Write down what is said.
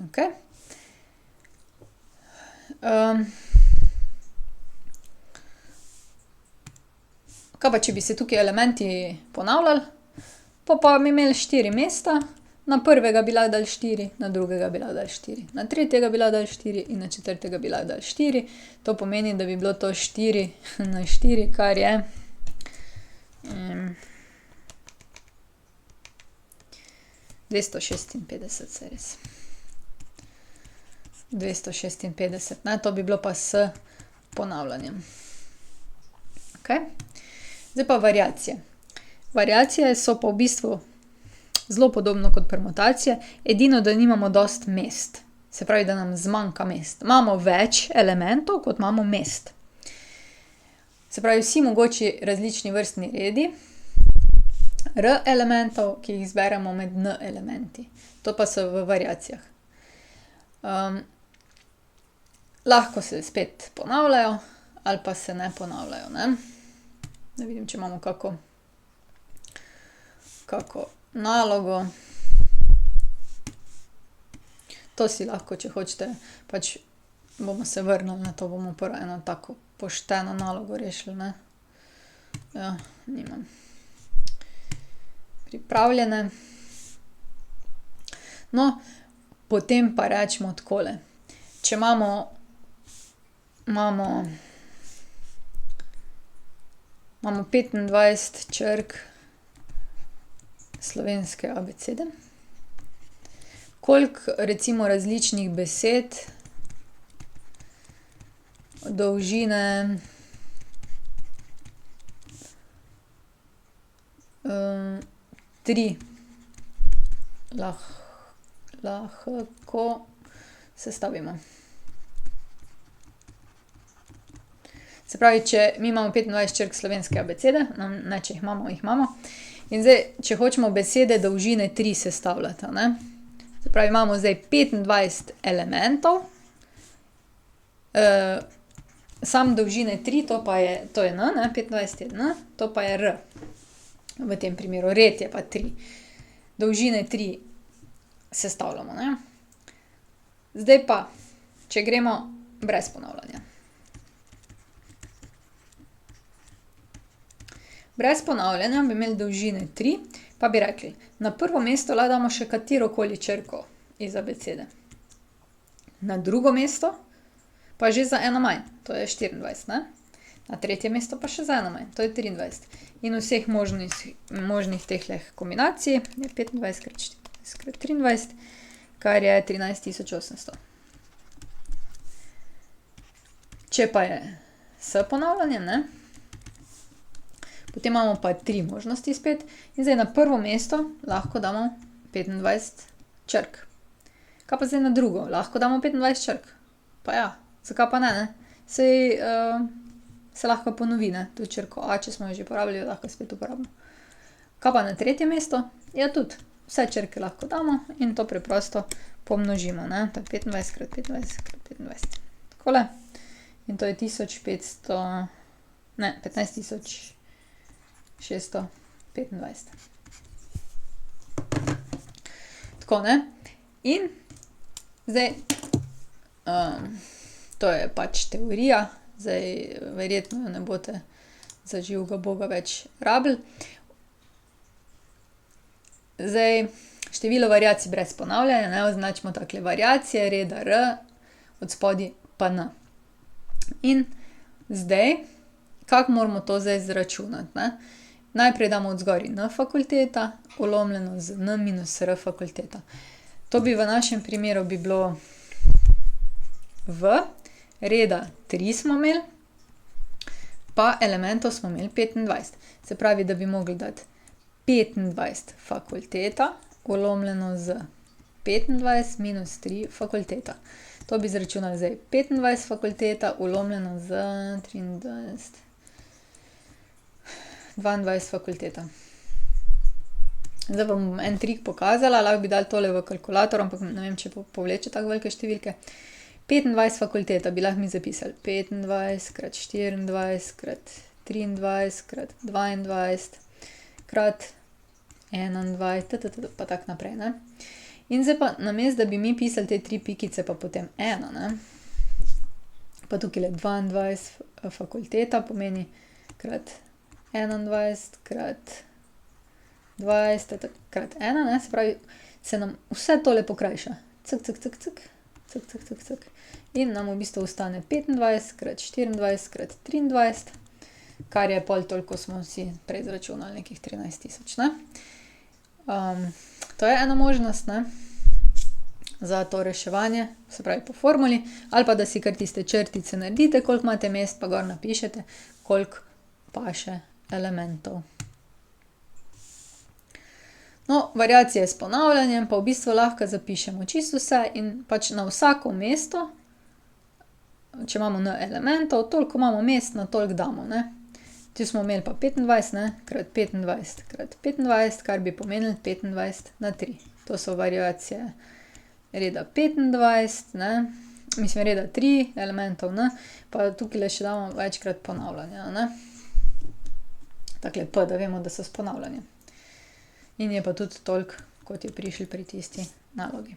Ok. Kaj pa, če bi se tukaj elementi ponavljali, pa bi imeli 4 mesta, na prvega bi lahko dali 4, na drugega bi lahko dali 4, na tretjega bi lahko dali 4 in na četrtega bi lahko dali 4. To pomeni, da bi bilo to 4 na 4, kar je 256, saj res. 256, ne, to bi bilo pa s ponavljanjem. Ok. Zdaj pa variacije. Variacije so pa v bistvu zelo podobno kot permutacije, edino, da nimamo dosti mest. Se pravi, da nam zmanjka mest. Imamo več elementov, kot imamo mest. Se pravi, vsi mogoči različni vrstni redi elementov, ki jih zberemo med elementi. To pa so v variacijah. Lahko se spet ponavljajo ali pa se ne ponavljajo, ne. Da vidim, če imamo kako nalogo. To si lahko, če hočete, pač bomo se vrnili na to, bomo prvo eno tako pošteno nalogo rešili, ne. Ja, nimam pripravljene. No, potem pa recimo takole. Če imamo 25 črk slovenske abecede. Koliko recimo različnih besed dolžine 3 lahko sestavimo? Se pravi, če mi imamo 25 črk slovenske abecede, ne, če jih imamo. In zdaj, če hočemo besede dolžine 3 sestavljati, a ne. Se pravi, imamo zdaj 25 elementov, samo dolžine 3, to je N, ne, 25 je N, to pa je R. V tem primeru, red je pa 3. Dolžine 3 sestavljamo, ne. Zdaj pa, če gremo brez ponavljanja. Brez ponavljanja bi imeli dolžine 3, pa bi rekli, na prvo mesto lahko damo še katerokoli črko iz abecede. Na drugo mesto pa že za eno manj, to je 24, ne. Na tretje mesto pa še za eno manj, to je 23. In vseh možnih tehle kombinacij je 25 krat 24 krat 23, kar je 13.800. Če pa je s ponavljanjem, ne, potem imamo pa 3 možnosti spet in zdaj na prvo mesto lahko damo 25 črk. Kaj pa zdaj na drugo? Lahko damo 25 črk? Pa ja, zakaj pa ne, ne? Saj se lahko ponovi, ne, tudi črko A, če smo jo že porabili, jo lahko spet uporabimo. Kaj pa na tretje mesto? Ja, tudi. Vse črke lahko damo in to preprosto pomnožimo, ne. To je 25 krat 25 krat 25. Takole. In to je 1500, ne, 15.625. Tako, ne. In zdaj, to je pač teorija, zdaj verjetno jo ne boste za živega boga več rabili. Zdaj, število variacij brez ponavljanja, ne, označimo takole variacije reda R, odspodaj pa N. In zdaj, kako moramo to zdaj izračunati, ne? Najprej damo odzgoraj N fakulteta, ulomljeno z N minus R fakulteta. To bi v našem primeru bi bilo v reda 3 smo imeli, pa elementov smo imeli 25. Se pravi, da bi mogli dati 25 fakulteta, ulomljeno z 25 minus 3 fakulteta. To bi izračunali zdaj 25 fakulteta, ulomljeno z 23, 22 fakulteta. Zdaj vam bom en trik pokazala, lahko bi dali tole v kalkulator, ampak ne vem, če povleče tako velike številke. 25 fakulteta bi lahko mi zapisali 25 krat 24 krat 23 krat 22 krat 21, pa tako naprej, ne. In zdaj pa namesto, da bi mi pisali te 3 pikice, pa potem 1, ne. Pa tukajle 22 fakulteta pomeni krat 21 krat 20 krat 1, ne, se pravi, se nam vse tole pokrajša. In nam v bistvu ostane 25 krat 24 krat 23, kar je pol toliko, smo si prej izračunali, nekih 13 000, ne. To je ena možnost, ne, za to reševanje, se pravi po formuli, ali pa da si kar tiste črtice naredite, koliko imate mest, pa gor napišete, koliko paše elementov. No, variacije s ponavljanjem pa v bistvu lahko zapišemo čisto vse in pač na vsako mesto, če imamo n elementov, toliko imamo mest, na toliko damo, ne. Tu smo imeli pa 25, ne, krat 25 krat 25, kar bi pomenilo 25 na 3. To so variacije reda 25, ne, mislim reda 3 elementov, ne, pa tukajle še damo večkrat ponavljanja, ne. Takle p, da vemo, da so s ponavljanjem. In je pa tudi toliko, kot je prišlo pri tisti nalogi.